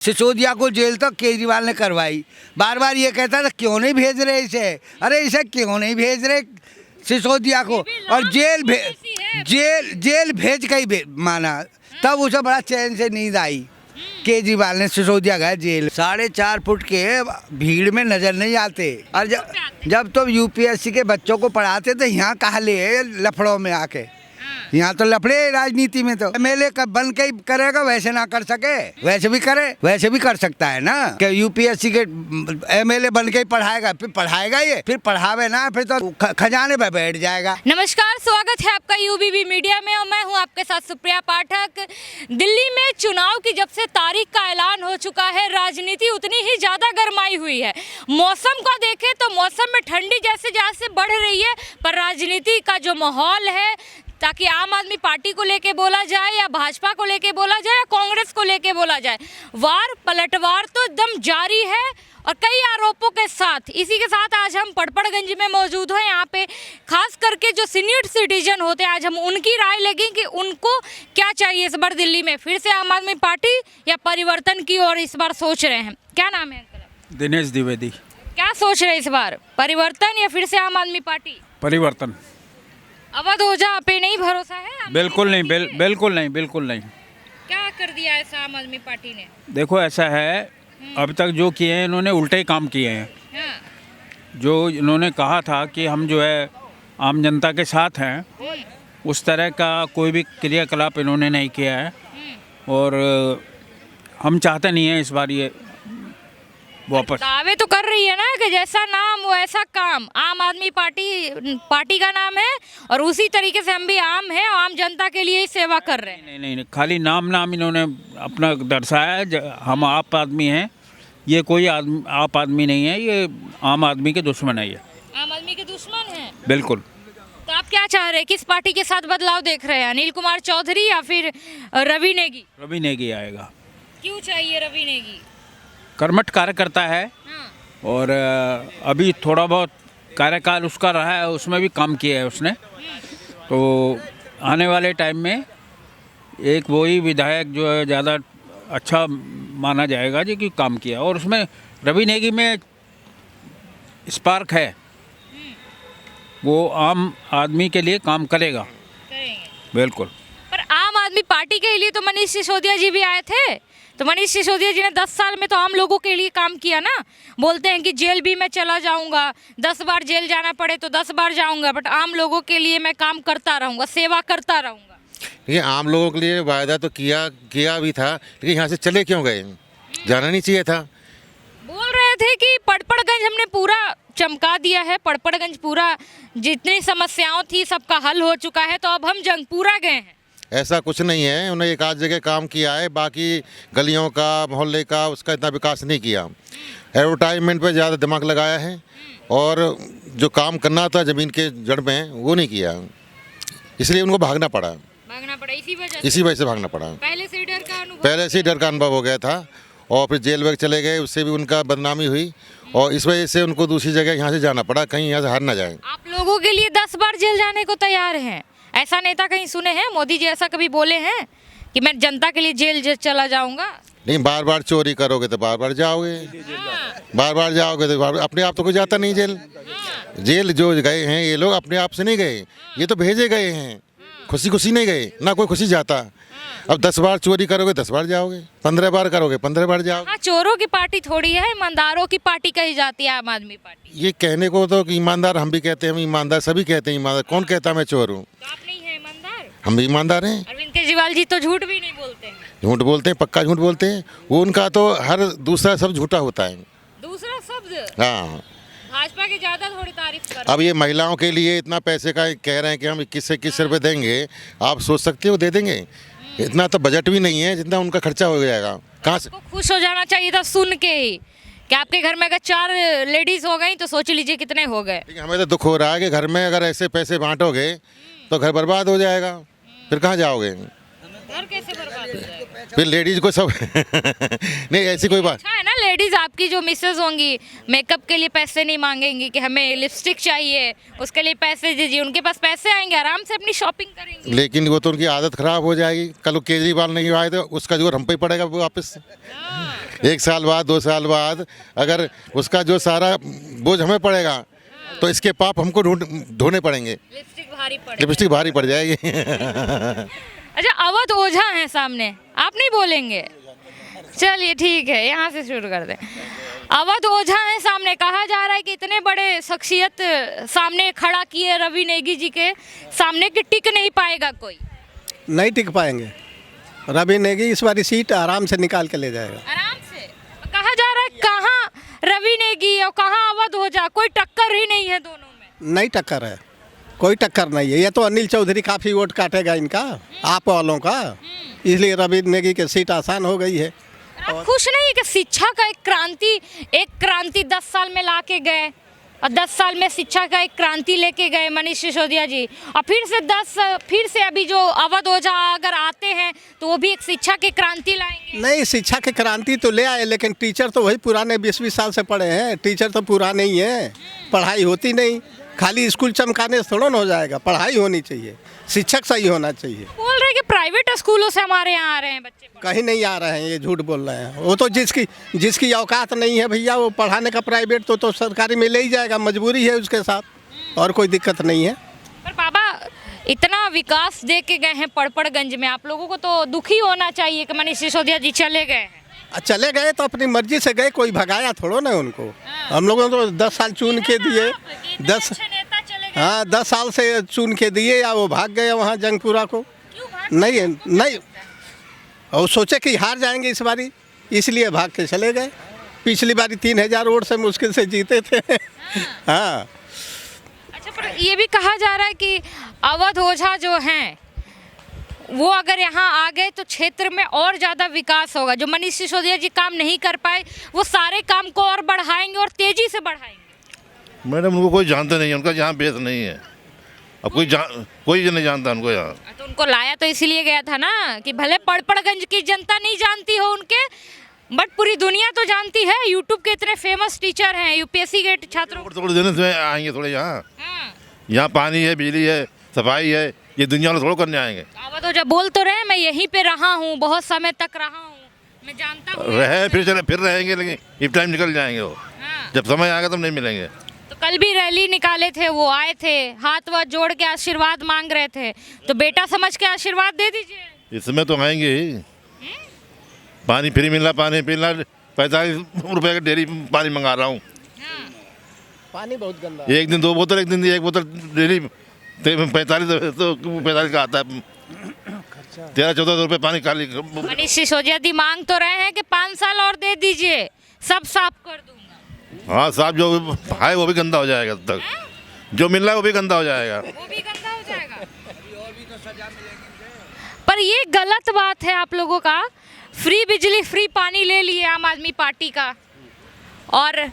सिसोदिया को जेल तो केजरीवाल ने करवाई। बार बार ये कहता था क्यों नहीं भेज रहे इसे, अरे इसे क्यों नहीं भेज रहे सिसोदिया को, और जेल भेज के ही माना। तब उसे बड़ा चैन से नींद आई। केजरीवाल ने सिसोदिया गया जेल। 4.5 फुट के भीड़ में नजर नहीं आते। और जब तो यूपीएससी के बच्चों को पढ़ाते थे, यहाँ कहाँ ले लफड़ों में आके, यहाँ तो लफड़े राजनीति में। तो एमएलए कब बन के ही करेगा, वैसे ना कर सके, वैसे भी करे, वैसे भी कर सकता है ना कि यूपीएससी के एमएलए बन के ही पढ़ाएगा, फिर पढ़ाएगा ये, फिर पढ़ावे ना, फिर तो खजाने पे बैठ जाएगा। नमस्कार, स्वागत है आपका यूबीबी मीडिया में और मैं हूं आपके साथ सुप्रिया पाठक। दिल्ली में चुनाव की जब से तारीख का ऐलान हो चुका है, राजनीति उतनी ही ज्यादा गर्माई हुई है। मौसम को देखें तो मौसम में ठंडी जैसे जैसे बढ़ रही है, पर राजनीति का जो माहौल है, ताकि आम आदमी पार्टी को लेके बोला जाए या भाजपा को लेके बोला जाए या कांग्रेस को लेके बोला जाए, वार पलटवार तो एकदम जारी है और कई आरोपों के साथ। इसी के साथ आज हम पड़पड़गंज में मौजूद हैं। यहाँ पे खास करके जो सीनियर सिटीजन होते हैं, आज हम उनकी राय लेंगे कि उनको क्या चाहिए इस बार दिल्ली में, फिर से आम आदमी पार्टी या परिवर्तन की ओर इस बार सोच रहे हैं। क्या नाम है अंकल? दिनेश द्विवेदी। क्या सोच रहे हैं इस बार, परिवर्तन या फिर से आम आदमी पार्टी? परिवर्तन। अवध ओझा पे नहीं भरोसा है? बिल्कुल नहीं, बिल्कुल नहीं, बिल्कुल नहीं। क्या कर दिया ऐसा आम आदमी पार्टी ने? देखो ऐसा है, अब तक जो किए हैं इन्होंने उल्टे ही काम किए हैं। हाँ। जो इन्होंने कहा था कि हम जो है आम जनता के साथ हैं, उस तरह का कोई भी क्रियाकलाप इन्होंने नहीं किया है। और हम चाहते नहीं हैं इस बार ये वापस। दावे तो कर रही है ना कि जैसा नाम वैसा काम। आम आदमी पार्टी का नाम है और उसी तरीके से हम भी आम हैं और आम जनता के लिए ही सेवा कर रहे हैं। नहीं, खाली नाम इन्होंने अपना दर्शाया है। हम आप आदमी हैं, ये कोई आप आदमी नहीं है, ये आम आदमी के दुश्मन है। ये आम आदमी के दुश्मन है बिल्कुल। तो आप क्या चाह रहे हैं, किस पार्टी के साथ बदलाव देख रहे हैं, अनिल कुमार चौधरी या फिर रवि नेगी? रवि नेगी आएगा। क्यों चाहिए रवि नेगी? कर्मठ कार्यकर्ता है। हाँ। और अभी थोड़ा बहुत कार्यकाल उसका रहा है, उसमें भी काम किया है उसने। तो आने वाले टाइम में एक वही विधायक जो है ज़्यादा अच्छा माना जाएगा जी कि काम किया। और उसमें रवि नेगी में स्पार्क है, वो आम आदमी के लिए काम करेगा। बिल्कुल। पर आम आदमी पार्टी के लिए तो मनीष सिसोदिया जी भी आए थे। तो मनीष सिसोदिया जी ने 10 साल में तो आम लोगों के लिए काम किया ना। बोलते हैं कि जेल भी मैं चला जाऊंगा, 10 बार जेल जाना पड़े तो 10 बार जाऊंगा, बट आम लोगों के लिए मैं काम करता रहूंगा, सेवा करता रहूंगा। ये आम लोगों के लिए वायदा तो किया भी था, लेकिन यहाँ से चले क्यों गए? जाना नहीं चाहिए था। बोल रहे थे कि पड़पड़गंज हमने पूरा चमका दिया है, पड़पड़गंज पूरा जितनी समस्याओं थी सबका हल हो चुका है, तो अब हम जंगपुरा गए हैं। ऐसा कुछ नहीं है, उन्होंने एक आध जगह काम किया है, बाकी गलियों का, मोहल्ले का, उसका इतना विकास नहीं किया। एडवर्टाइजमेंट पे ज़्यादा दिमाग लगाया है और जो काम करना था ज़मीन के जड़ में वो नहीं किया, इसलिए उनको भागना पड़ा। इसी वजह से भागना पड़ा। पहले से ही डर का अनुभव हो गया था और फिर जेल वेल चले गए, उससे भी उनका बदनामी हुई और इस वजह से उनको दूसरी जगह यहाँ से जाना पड़ा, कहीं यहाँ से हार ना जाए। आप लोगों के लिए 10 बार जेल जाने को तैयार हैं? ऐसा नेता कहीं सुने हैं? मोदी जी ऐसा कभी बोले हैं कि मैं जनता के लिए जेल चला जाऊंगा? नहीं, बार बार चोरी करोगे तो बार बार जाओगे, बार बार जाओगे तो अपने आप तो कोई जाता नहीं जेल। जेल जो गए हैं ये लोग अपने आप से नहीं गए, ये तो भेजे गए हैं, खुशी नहीं गए, ना कोई खुशी जाता। अब 10 बार चोरी करोगे 10 बार जाओगे, 15 बार करोगे 15 बार जाओगे। हाँ, चोरों की पार्टी थोड़ी है, ईमानदारों की पार्टी कही जाती है आम आदमी पार्टी। ये कहने को तो कि ईमानदार हम भी कहते हैं, हम ईमानदार सभी कहते हैं ईमानदार, कौन कहता मैं चोर हूँ? तो आप नहीं है ईमानदार? हम भी ईमानदार हैं। अरविंद केजरीवाल जी तो झूठ भी नहीं बोलते हैं। झूठ बोलते हैं, पक्का झूठ बोलते हैं। वो उनका तो हर दूसरा शब्द झूठा होता है। दूसरा शब्द? हाँ। भाजपा की ज्यादा थोड़ी तारीफ कर। अब ये महिलाओं के लिए इतना पैसे का कह रहे हैं कि हम 21 से 21 रुपये देंगे, आप सोच सकते हो दे देंगे? इतना तो बजट भी नहीं है जितना उनका खर्चा हो जाएगा। कहाँ से? खुश हो जाना चाहिए था सुन के ही कि आपके घर में अगर 4 लेडीज हो गई तो सोच लीजिए कितने हो गए। हमें तो दुख हो रहा है कि घर में अगर ऐसे पैसे बांटोगे तो घर बर्बाद हो जाएगा, फिर कहाँ जाओगे? घर कैसे बर्बाद हो जाएगा? फिर लेडीज को सब नहीं, ऐसी कोई बात अच्छा है ना, लेडीज आपकी जो मिसेज होंगी मेकअप के लिए पैसे नहीं मांगेंगी कि हमें लिपस्टिक चाहिए, उसके लिए पैसे दीजिए, उनके पास पैसे आएंगे, आराम से अपनी शॉपिंग करेंगी। लेकिन वो तो उनकी आदत खराब हो जाएगी। कल वो केजरीवाल नहीं आए तो उसका जोर हम पे ही पड़ेगा वापस से। 1 साल बाद 2 साल बाद अगर उसका जो सारा बोझ हमें पड़ेगा तो इसके पाप हमको ढोने पड़ेंगे, लिपस्टिक भारी पड़ जाएगी। अच्छा, अवध ओझा है सामने, आप नहीं बोलेंगे? चलिए ठीक है, यहाँ से शुरू कर दें। अवध ओझा है सामने, कहा जा रहा है कि इतने बड़े शख्सियत सामने खड़ा किए रवि नेगी जी के सामने कि टिक नहीं पाएगा कोई। नहीं टिक पाएंगे। रवि नेगी इस बारी सीट आराम से निकाल के ले जाएगा। आराम से। कहा जा रहा है कहाँ रवि नेगी और कहाँ अवध ओझा, कोई टक्कर ही नहीं है दोनों में। नहीं टक्कर है, कोई टक्कर नहीं है। ये तो अनिल चौधरी काफ़ी वोट काटेगा इनका, आप वालों का, इसलिए रवि नेगी की सीट आसान हो गई है। आप खुश नहीं कि शिक्षा का एक क्रांति 10 साल में ला के गए और 10 साल में शिक्षा का एक क्रांति लेके गए मनीष सिसोदिया जी, और फिर से अभी जो अवध ओझा अगर आते हैं तो वो भी एक शिक्षा की क्रांति लाएंगे? नहीं, शिक्षा की क्रांति तो ले आए, लेकिन टीचर तो वही पुराने 20-20 साल से पढ़े हैं। टीचर तो पुराने ही हैं, पढ़ाई होती नहीं। खाली स्कूल चमकाने से थोड़ा ना हो जाएगा, पढ़ाई होनी चाहिए, शिक्षक सही होना चाहिए। बोल रहे हैं कि प्राइवेट स्कूलों से हमारे यहाँ आ रहे हैं बच्चे। कहीं नहीं आ रहे हैं, ये झूठ बोल रहे हैं। वो तो जिसकी औकात नहीं है भैया, वो पढ़ाने का प्राइवेट तो सरकारी में ले ही जाएगा, मजबूरी है उसके साथ, और कोई दिक्कत नहीं है। पर बाबा इतना विकास दे के गए हैं पड़पड़गंज में, आप लोगों को तो दुखी होना चाहिए कि मनीष सिसोदिया जी चले गए हैं। चले गए तो अपनी मर्जी से गए, कोई भगाया थोड़ो ना उनको। हम लोगों ने तो 10 साल चुन के दिए, 10 साल से चुन के दिए, या वो भाग गए वहाँ जंगपुरा को। नहीं, और सोचे कि हार जाएंगे इस बारी, इसलिए भाग के चले गए। पिछली बारी 3000 वोट से मुश्किल से जीते थे। हाँ। अच्छा, पर ये भी कहा जा रहा है कि अवध ओझा जो हैं वो अगर यहाँ आ गए तो क्षेत्र में और ज़्यादा विकास होगा। जो मनीष सिसोदिया जी काम नहीं कर पाए वो सारे काम को और बढ़ाएंगे और तेजी से बढ़ाएंगे। मैडम उनको कोई जानता नहीं है, उनका यहाँ बेस नहीं है। अब कोई नहीं जानता उनको यहाँ। तो उनको लाया तो इसीलिए गया था ना कि भले पड़पड़गंज की जनता नहीं जानती हो उनके, बट पूरी दुनिया तो जानती है। यूट्यूब के इतने फेमस टीचर हैं, यूपीएससी के छात्रों को थोड़े देने से आएंगे थोड़े यहाँ। यहाँ पानी है, बिजली है, सफाई है, ये दुनिया में थोड़ा करने आएंगे। अब तो जब बोल तो रहे मैं यहीं पे रहा हूँ, बहुत समय तक रहा हूँ, मैं जानता हूँ। रहे फिर रहेंगे, लेकिन इस टाइम निकल जाएंगे वो। जब समय आएगा तब नहीं मिलेंगे। तो कल भी रैली निकाले थे, वो आए थे, हाथ वाथ जोड़ के आशीर्वाद मांग रहे थे, तो बेटा समझ के आशीर्वाद दे दीजिए। इस समय तो आएंगे ही। पानी फ्री मिल रहा, पानी पीना 45 रुपये का डेली पानी मंगा रहा हूँ। पानी बहुत गंदा है। एक दिन 2 बोतल, एक दिन 1 बोतल डेली 45 का आता है। 13-14 रुपये पानी खाली। मनीष सिसोदिया जी मांग तो रहे हैं कि 5 साल और दे दीजिए, सब साफ कर दूंगा। हाँ, साफ जो है वो भी गंदा हो जाएगा। तब तक जो मिल रहा है वो भी गंदा हो जाएगा। वो भी गंदा हो जाएगा। पर ये गलत बात है आप लोगों का। फ्री बिजली फ्री पानी ले लिए आम आदमी पार्टी का, और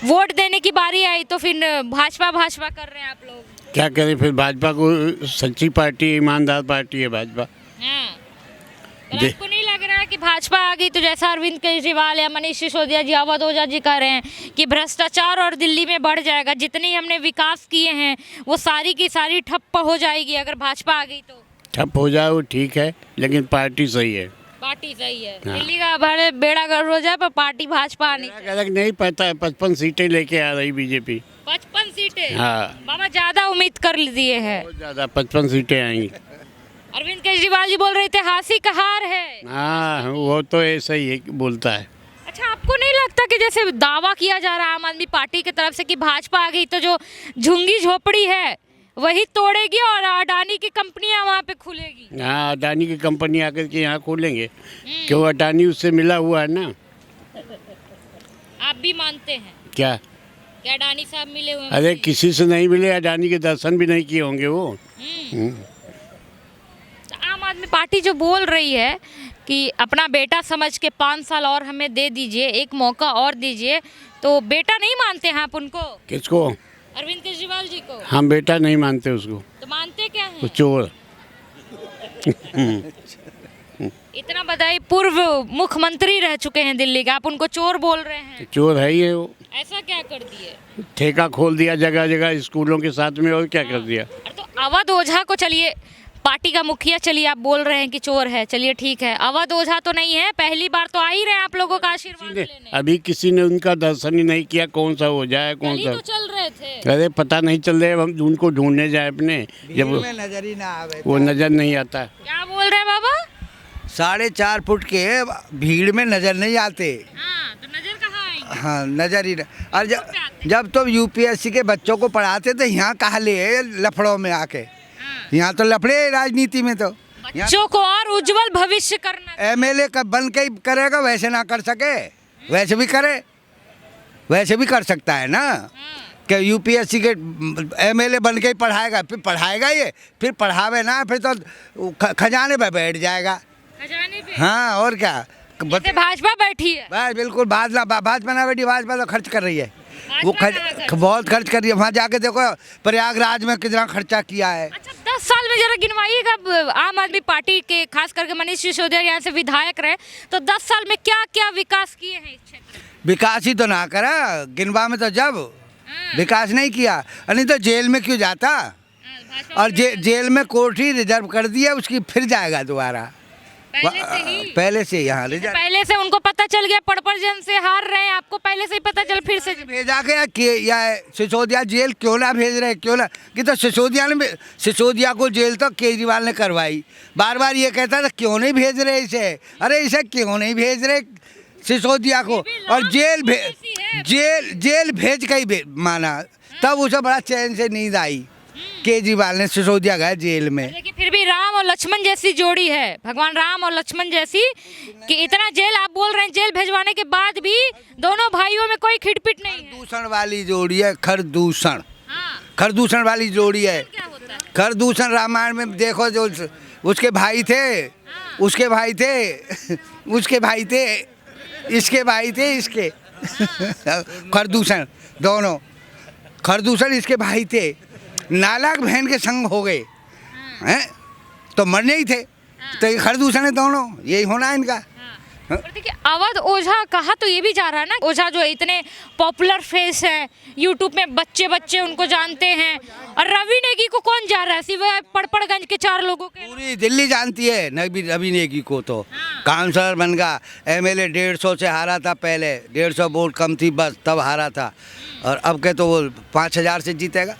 वोट देने की बारी आई तो फिर भाजपा कर रहे हैं आप लोग। क्या करें फिर, भाजपा को सच्ची पार्टी, ईमानदार पार्टी है भाजपा। तो आपको नहीं लग रहा है कि भाजपा आ गई तो जैसा अरविंद केजरीवाल या मनीष सिसोदिया जी, अवध ओझा जी कह रहे हैं कि भ्रष्टाचार और दिल्ली में बढ़ जाएगा, जितनी हमने विकास किए हैं वो सारी की सारी ठप्प हो जाएगी अगर भाजपा आ गई तो? ठप हो जाए वो ठीक है, लेकिन पार्टी सही है। पार्टी सही है। दिल्ली का बड़े बेड़ा गर्क हो जाए पर पार्टी भाजपा आनी अलग नहीं पता है। 55 सीटें लेके आ रही बीजेपी। 55 सीटें? हाँ, बाबा ज्यादा उम्मीद कर दिए है। बहुत ज्यादा, 55 सीटें आएंगी। अरविंद केजरीवाल जी बोल रहे थे हासी का हार है। हाँ, वो तो ऐसा ही बोलता है। अच्छा, आपको नहीं लगता कि जैसे दावा किया जा रहा है आम आदमी पार्टी की तरफ से कि भाजपा आ गई तो जो झुग्गी झोपड़ी है वही तोड़ेगी और अडानी की कंपनियां वहाँ पे खुलेगी? हाँ, अडानी की कंपनी आकर के यहाँ खोलेंगे, क्यों अडानी उससे मिला हुआ है ना। आप भी मानते हैं क्या अडानी साहब मिले हुए? अरे किसी से नहीं मिले, अडानी के दर्शन भी नहीं किए होंगे वो। आम आदमी पार्टी जो बोल रही है कि अपना बेटा समझ के 5 साल और हमें दे दीजिए, एक मौका और दीजिए, तो बेटा नहीं मानते हैं आप उनको? किसको? अरविंद केजरीवाल जी को। हम बेटा नहीं मानते उसको। तो मानते क्या हैं? चोर। इतना बताइए, पूर्व मुख्यमंत्री रह चुके हैं दिल्ली के, आप उनको चोर बोल रहे हैं? चोर है ही है वो। ऐसा क्या कर दिए? ठेका खोल दिया जगह जगह स्कूलों के साथ में, और क्या कर दिया। तो अवध ओझा को, चलिए पार्टी का मुखिया, चलिए आप बोल रहे हैं कि चोर है, चलिए ठीक है, अवध ओझा तो नहीं है, पहली बार तो आ ही रहे हैं आप लोगों का आशीर्वाद लेने। अभी किसी ने उनका दर्शन ही नहीं किया, कौन सा ओझा है कौन कल ही सा। तो चल रहे थे। अरे पता नहीं चल रहे, हम उनको ढूंढने जाए अपने, जब में नजर ही ना आवे वो नजर नहीं आता। क्या बोल रहे हैं बाबा? 4.5 फुट के भीड़ में नजर नहीं आते। हाँ, तो नजर कहाँ आएंगे? हाँ, नजर ही ना। और जब तो यूपीएससी के बच्चों को पढ़ाते थे, यहाँ कहा ले लफड़ों में आके, यहाँ तो लफड़े राजनीति में, तो बच्चों को और उज्जवल भविष्य करना। एमएलए का बन के ही करेगा, वैसे ना कर सके, वैसे भी करे, वैसे भी कर सकता है ना, कि यूपीएससी के एमएलए बन के ही पढ़ाएगा, फिर पढ़ाएगा ये, फिर पढ़ावे ना, फिर तो खजाने पे बैठ जाएगा। खजाने पे? हाँ, और क्या। जैसे भाजपा बैठी है। बस बिल्कुल, भाजपा ना बैठी, भाजपा तो खर्च कर रही है, वो भाजपा बहुत खर्च कर रही है। वहाँ जाके देखो प्रयागराज में कितना खर्चा किया है। अच्छा, 10 साल में जरा गिनवाइएगा, आम आदमी पार्टी के खास करके मनीष सिसोदिया यहाँ से विधायक रहे, तो 10 साल में क्या क्या विकास किए हैं इस क्षेत्र में? विकास ही तो ना करा, गिनवा में तो जब विकास नहीं किया, नहीं तो जेल में क्यों जाता। और जेल में कोर्ट ही रिजर्व कर दिया उसकी, फिर जाएगा दोबारा पहले से यहाँ रिजर्व। पहले से उनको पता चल गया, पड़पड़ जन से हार रहे हैं, आपको पहले से ही पता चल, फिर से भेजा गया या सिसोदिया जेल क्यों ना भेज रहे, क्यों ना, कि तो सिसोदिया को जेल तो केजरीवाल ने करवाई। बार बार ये कहता था क्यों नहीं भेज रहे इसे, अरे इसे क्यों नहीं भेज रहे सिसोदिया को, और जेल भेज के ही माना, तब उसे बड़ा चैन से नींद आई। केजरीवाल ने सिसोदिया गया जेल में। लेकिन फिर भी राम और लक्ष्मण जैसी जोड़ी है, भगवान राम और लक्ष्मण जैसी, कि इतना जेल आप बोल रहे हैं, जेल भेजवाने के बाद भी दोनों भाइयों में कोई खिटपिट नहीं है। खरदूषण वाली जोड़ी है, खरदूषण, खरदूषण वाली जोड़ी है। खरदूषण रामायण में देखो, जो उसके भाई थे, उसके भाई थे, उसके भाई थे, इसके भाई थे, इसके खरदूषण, दोनों खरदूषण इसके भाई थे, नालायक बहन के संग हो गए हैं, तो मरने ही थे, तो ये खरदूषण है दोनों, यही होना है इनका। और देखिए, अवध ओझा कहा तो ये भी जा रहा है ना, ओझा जो इतने पॉपुलर फेस है, यूट्यूब में बच्चे उनको जानते हैं, और रवि नेगी को कौन जा रहा है सिवाय पड़पड़गंज के 4 लोगों के? पूरी दिल्ली जानती है रवि नेगी को, तो काउंसलर बन गया, एमएलए 150 से हारा था, पहले 150 वोट कम थी बस, तब हारा था, और अब के तो वो 5000 से जीतेगा,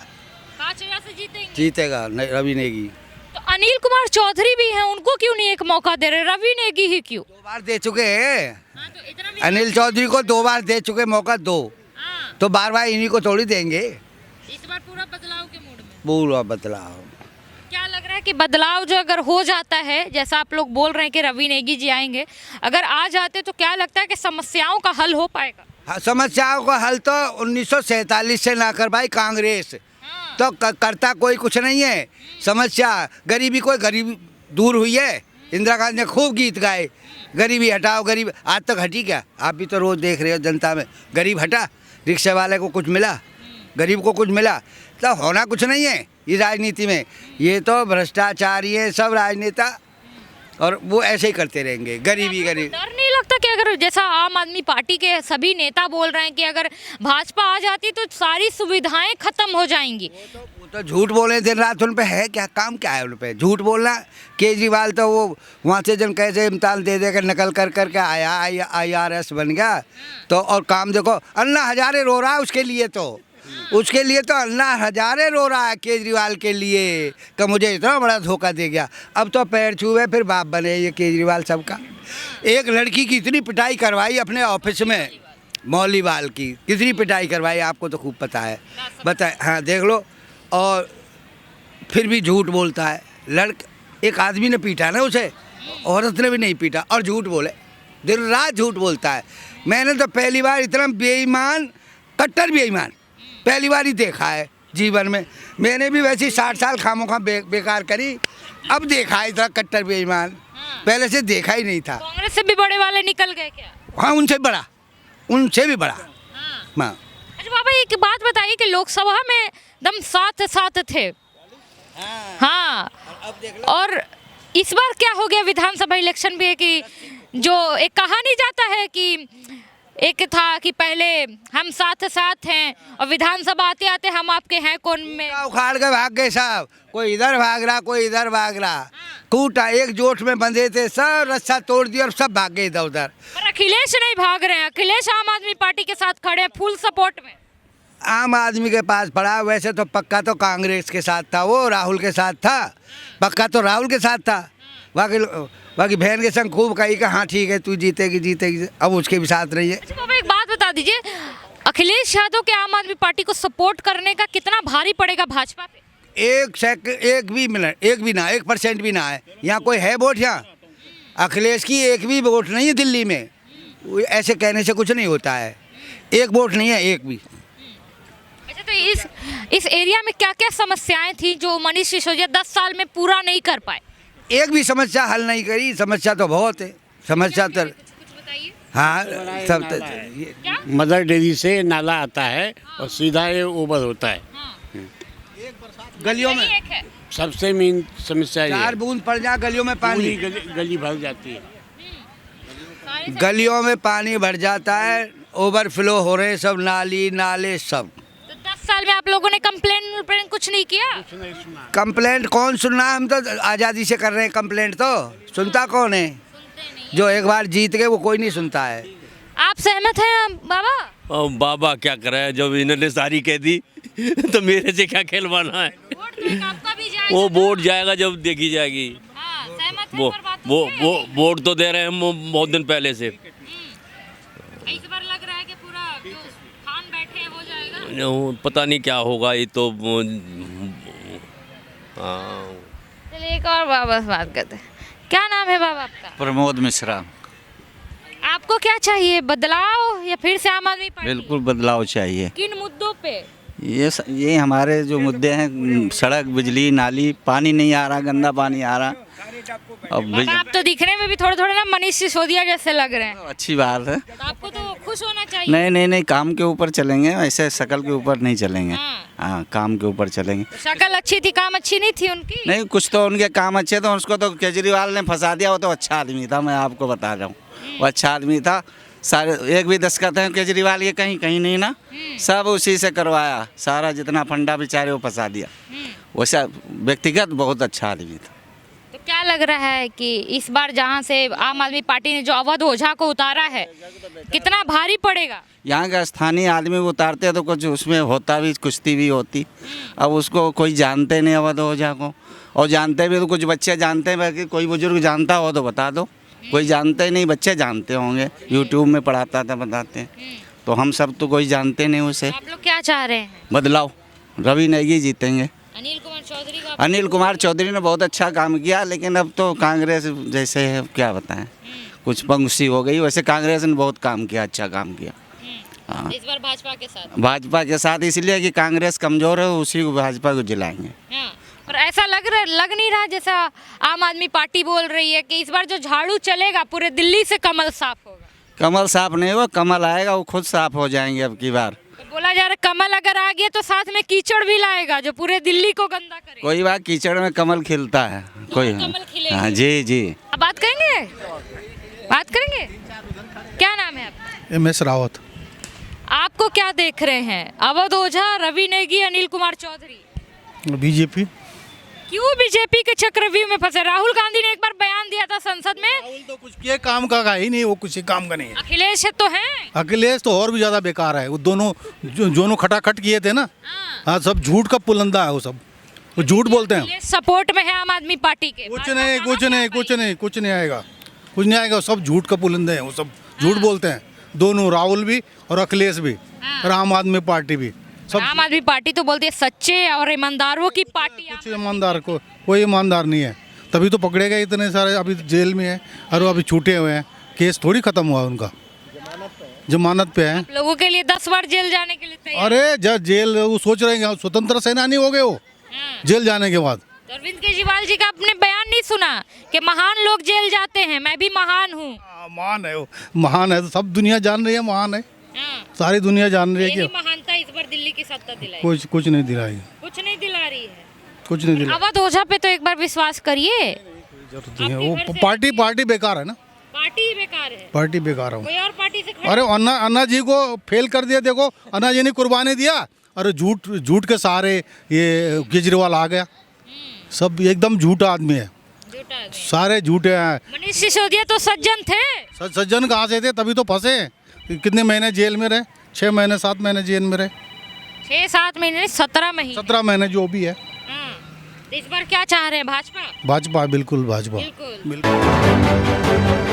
5000 से जीतेगा रवि नेगी। तो अनिल कुमार चौधरी भी हैं, उनको क्यों नहीं एक मौका दे रहे, रवि नेगी ही क्यों? 2 बार दे चुके हैं, तो इतना भी अनिल चौधरी को 2 बार दे चुके मौका, 2 तो बार इन्हीं को थोड़ी देंगे। इस बार पूरा बदलाव के मूड में, पूरा बदलाव। क्या लग रहा है कि बदलाव जो अगर हो जाता है, जैसा आप लोग बोल रहे हैं कि रवि नेगी जी आएंगे, अगर आ जाते तो क्या लगता है कि समस्याओं का हल हो पाएगा? हाँ, समस्याओं का हल तो 1947 से ना कर पाई कांग्रेस, तो करता कोई कुछ नहीं है। समस्या गरीबी, कोई गरीबी दूर हुई है? इंदिरा गांधी ने खूब गीत गाए, गरीबी हटाओ गरीब, आज तक हटी क्या? आप भी तो रोज़ देख रहे हो जनता में, गरीब हटा, रिक्शे वाले को कुछ मिला, गरीब को कुछ मिला, तो होना कुछ नहीं है ये राजनीति में, ये तो भ्रष्टाचारी है सब राजनेता, और वो ऐसे ही करते रहेंगे, गरीबी। डर नहीं लगता कि अगर जैसा आम आदमी पार्टी के सभी नेता बोल रहे हैं कि अगर भाजपा आ जाती तो सारी सुविधाएं खत्म हो जाएंगी? वो तो झूठ बोले दिन रात, उन पे है क्या काम, क्या है उन पे झूठ बोलना। केजरीवाल तो वो वहाँ से जन कैसे इम्तान दे देकर नकल कर करके आया, IRS बन गया, तो और काम देखो, अन्ना हजारे रो रहा है उसके लिए, तो उसके लिए तो अन्ना हजारे रो रहा है केजरीवाल के लिए, कि मुझे इतना बड़ा धोखा दे गया। अब तो पैर छुए फिर बाप बने ये केजरीवाल सबका। एक लड़की की इतनी पिटाई करवाई अपने ऑफिस में, मौलीवाल की कितनी पिटाई करवाई, आपको तो खूब पता है, बताए। हाँ, देख लो, और फिर भी झूठ बोलता है। एक आदमी ने पीटा ना उसे, औरत ने भी नहीं पीटा, और झूठ बोले, दिन रात झूठ बोलता है। मैंने तो पहली बार इतना बेईमान, कट्टर बेईमान पहली बार ही देखा है जीवन में। मैंने भी वैसे 60 साल खामोखा बेकार करी, अब देखा है इतना कट्टर बेईमान, पहले से देखा ही नहीं था। कांग्रेस से भी बड़े वाले निकल गए क्या? हाँ, उनसे बड़ा, उनसे भी बड़ा। हाँ। अच्छा बाबा, एक बात बताइए कि लोकसभा में दम साथ थे, हाँ, और इस बार क्या हो गया विधानसभा इलेक्शन भी है कि जो एक कहा नहीं जाता है कि एक था कि पहले हम साथ साथ हैं और विधानसभा आते आते हम आपके हैं कौन में उखाड़ के भाग गए साहब, कोई इधर भाग रहा कोई इधर भाग रहा, कूटा एक जोट में बंधे थे, सब रास्ता तोड़ दिया और सब भाग गए इधर उधर। पर अखिलेश नहीं भाग रहे हैं, अखिलेश आम आदमी पार्टी के साथ खड़े हैं फुल सपोर्ट में। आम आदमी के पास पड़ा, वैसे तो पक्का तो कांग्रेस के साथ था, वो राहुल के साथ था, पक्का तो राहुल के साथ था। बाकी बहन के संग खूब कही कि हाँ ठीक है तू जीतेगी जीतेगी, अब उसके भी साथ रही है। अच्छा बाबा, एक बात बता दीजिए, अखिलेश यादव के आम आदमी पार्टी को सपोर्ट करने का कितना भारी पड़ेगा भाजपा पे? 1% भी ना है यहाँ कोई है वोट, यहाँ अखिलेश की एक भी वोट नहीं है दिल्ली में। ऐसे कहने से कुछ नहीं होता है, एक वोट नहीं है एक भी। अच्छा, तो इस एरिया में क्या क्या समस्याएं थी जो मनीष सिसोदिया 10 साल में पूरा नहीं कर पाए? एक भी समस्या हल नहीं करी, समस्या तो बहुत है, समस्या तो कुछ बताइए। हाँ सब क्या? मदर डेयरी से नाला आता है और सीधा ये ओवर होता है। गलियों में एक है। सबसे मेन समस्या ये 4 है। बूंद पड़ जाए गलियों में पानी, पूरी गली भर जाती है। गलियों में पानी भर जाता है, ओवरफ्लो हो रहे सब नाली नाले सब। तो 10 साल में आप लोगों ने कंप्लेंट कुछ नहीं किया? कंप्लेंट कौन सुनना, हम तो आज़ादी से कर रहे हैं कंप्लेंट, तो सुनता कौन है? जो एक बार जीत गए वो कोई नहीं सुनता है। आप सहमत हैं बाबा? बाबा क्या करे, जब इन्होंने सारी कह दी तो मेरे से क्या खिलवाना है। वोट तो एक आपका भी जाएगा। वो वोट जाएगा जब देखी जाएगी। हाँ, सहमत हैं वो पर बात वो तो है। वो वोट तो दे रहे हैं हम बहुत दिन पहले से। इस बार लग रहा है कि पूरा जो खान बैठे हैं हो जाएगा। पता नहीं क्या होगा, ये तो हाँ। चलिए एक और बाबा से बात करते हैं। क्या नाम है बाबा आपका? प्रमोद मिश्रा। आपको क्या चाहिए, बदलाव या फिर से आम आदमी पार्टी? बिल्कुल बदलाव चाहिए। किन मुद्दों पे? ये हमारे जो मुद्दे हैं, सड़क, बिजली, नाली, पानी नहीं आ रहा, गंदा पानी आ रहा। अब बाबा, आप तो दिखने में भी थोड़े थोड़े ना मनीष सिसोदिया जैसे लग रहे हैं। अच्छी बात है। तो आपको तो खुश होना चाहिए। नहीं, काम के ऊपर चलेंगे, ऐसे शकल के ऊपर नहीं चलेंगे। हाँ। हाँ, काम के ऊपर चलेंगे। शक्ल अच्छी थी, काम अच्छी नहीं थी उनकी? नहीं, कुछ तो उनके काम अच्छे थे, उसको तो केजरीवाल ने फंसा दिया। वो तो अच्छा आदमी था, मैं आपको बता रहा हूँ, वो अच्छा आदमी था। सारे एक भी दस्खत हैं केजरीवाल के कहीं कहीं नहीं ना, सब उसी से करवाया, सारा जितना फंडा बेचारे वो फंसा दिया। वैसा व्यक्तिगत बहुत अच्छा आदमी था। तो क्या लग रहा है कि इस बार जहाँ से आम आदमी पार्टी ने जो अवध ओझा को उतारा है, कितना भारी पड़ेगा? यहाँ का स्थानीय आदमी को उतारते तो कुछ उसमें होता भी, कुश्ती भी होती। अब उसको कोई जानते नहीं अवध ओझा को, और जानते भी तो कुछ बच्चे जानते हैं, बाकी कोई बुजुर्ग जानता हो तो बता दो। कोई जानते ही नहीं, बच्चे जानते होंगे, यूट्यूब में पढ़ाता था, बताते हैं। तो हम सब तो कोई जानते नहीं उसे। आप लोग क्या चाह रहे हैं? बदलाव, रवि नेगी जीतेंगे। अनिल कुमार चौधरी का? अनिल कुमार चौधरी ने बहुत अच्छा काम किया, लेकिन अब तो कांग्रेस जैसे है, क्या बताएं, कुछ पंगुसी हो गई। वैसे कांग्रेस ने बहुत काम किया, अच्छा काम किया। हाँ, इस बार भाजपा के साथ? भाजपा के साथ इसलिए कि कांग्रेस कमज़ोर है, उसी को भाजपा को जिलाएंगे। हाँ, और ऐसा लग नहीं रहा जैसा आम आदमी पार्टी बोल रही है कि इस बार जो झाड़ू चलेगा पूरे दिल्ली से कमल साफ होगा। कमल साफ नहीं होगा, कमल आएगा, वो खुद साफ हो जाएंगे अब की बार। तो बोला जा रहा है कमल अगर आ गया तो साथ में कीचड़ भी लाएगा जो पूरे दिल्ली को गंदा करेगा। कोई बात, कीचड़ में कमल खिलता है कोई। कमल खिलेगा। हाँ जी। अब बात करेंगे? क्या नाम है आपका? MS रावत। आपको क्या देख रहे हैं, अवध ओझा, रवि नेगी, अनिल कुमार चौधरी? बीजेपी। क्यों बीजेपी के चक्रव्यूह में फंसे? राहुल गांधी ने एक बार बयान दिया था संसद में। राहुल तो कुछ के काम का ही नहीं, वो कुछ काम का नहीं है। अखिलेश है तो हैं। अखिलेश तो और भी ज्यादा बेकार है। वो दोनों खटाखट किए थे ना। हाँ, सब झूठ का पुलंदा है, वो सब वो झूठ बोलते हैं। अखिलेश सपोर्ट में है आम आदमी पार्टी के। कुछ नहीं आएगा, सब झूठ का पुलंदे हैं, वो सब झूठ बोलते हैं। दोनों, राहुल भी और अखिलेश भी और आम आदमी पार्टी भी। सब आम आदमी पार्टी तो बोलती है सच्चे और ईमानदारों की पार्टी। कुछ ईमानदार को कोई ईमानदार नहीं है, तभी तो पकड़े गए इतने सारे, अभी जेल में है और वो अभी छूटे हुए हैं। केस थोड़ी खत्म हुआ उनका, जमानत पे है। लोगों के लिए 10 बार जेल जाने के लिए तैयार। अरे जब जेल, वो सोच रहे हैं स्वतंत्र सेनानी हो गए वो जेल जाने के बाद। तो अरविंद केजरीवाल जी का आपने बयान नहीं सुना कि महान लोग जेल जाते हैं, मैं भी महान हूँ। महान है वो, महान है तो सब दुनिया जान रही है, महान है, सारी दुनिया जान रही है कि महानता इस बार दिल्ली की सत्ता दिलाई। कुछ नहीं दिलाई, कुछ नहीं दिला रही है। कुछ नहीं दिला। अवध ओझा पे तो एक बार विश्वास करिए। जरूरत नहीं है। आपके वो घर से पार्टी बेकार है ना, पार्टी बेकार है, पार्टी बेकार है। कोई और पार्टी से खड़े अरे अन्ना जी को फेल कर दिया, देखो अन्ना जी ने कुर्बानी दिया, अरे झूठ के सहारे ये केजरीवाल आ गया। सब एकदम झूठा आदमी है, झूठा है। सारे झूठे हैं। मनीष सिसोदिया तो सज्जन थे। सज्जन कहाँ से थे, तभी तो फंसे। कितने महीने जेल में रहे, 6 महीने 7 महीने जेल में रहे। 6-7 महीने 17 महीने 17 महीने जो भी है। तो इस बार क्या चाह रहे हैं भाजपा? भाजपा, बिल्कुल भाजपा। बिल्कुल। बिल्कुल।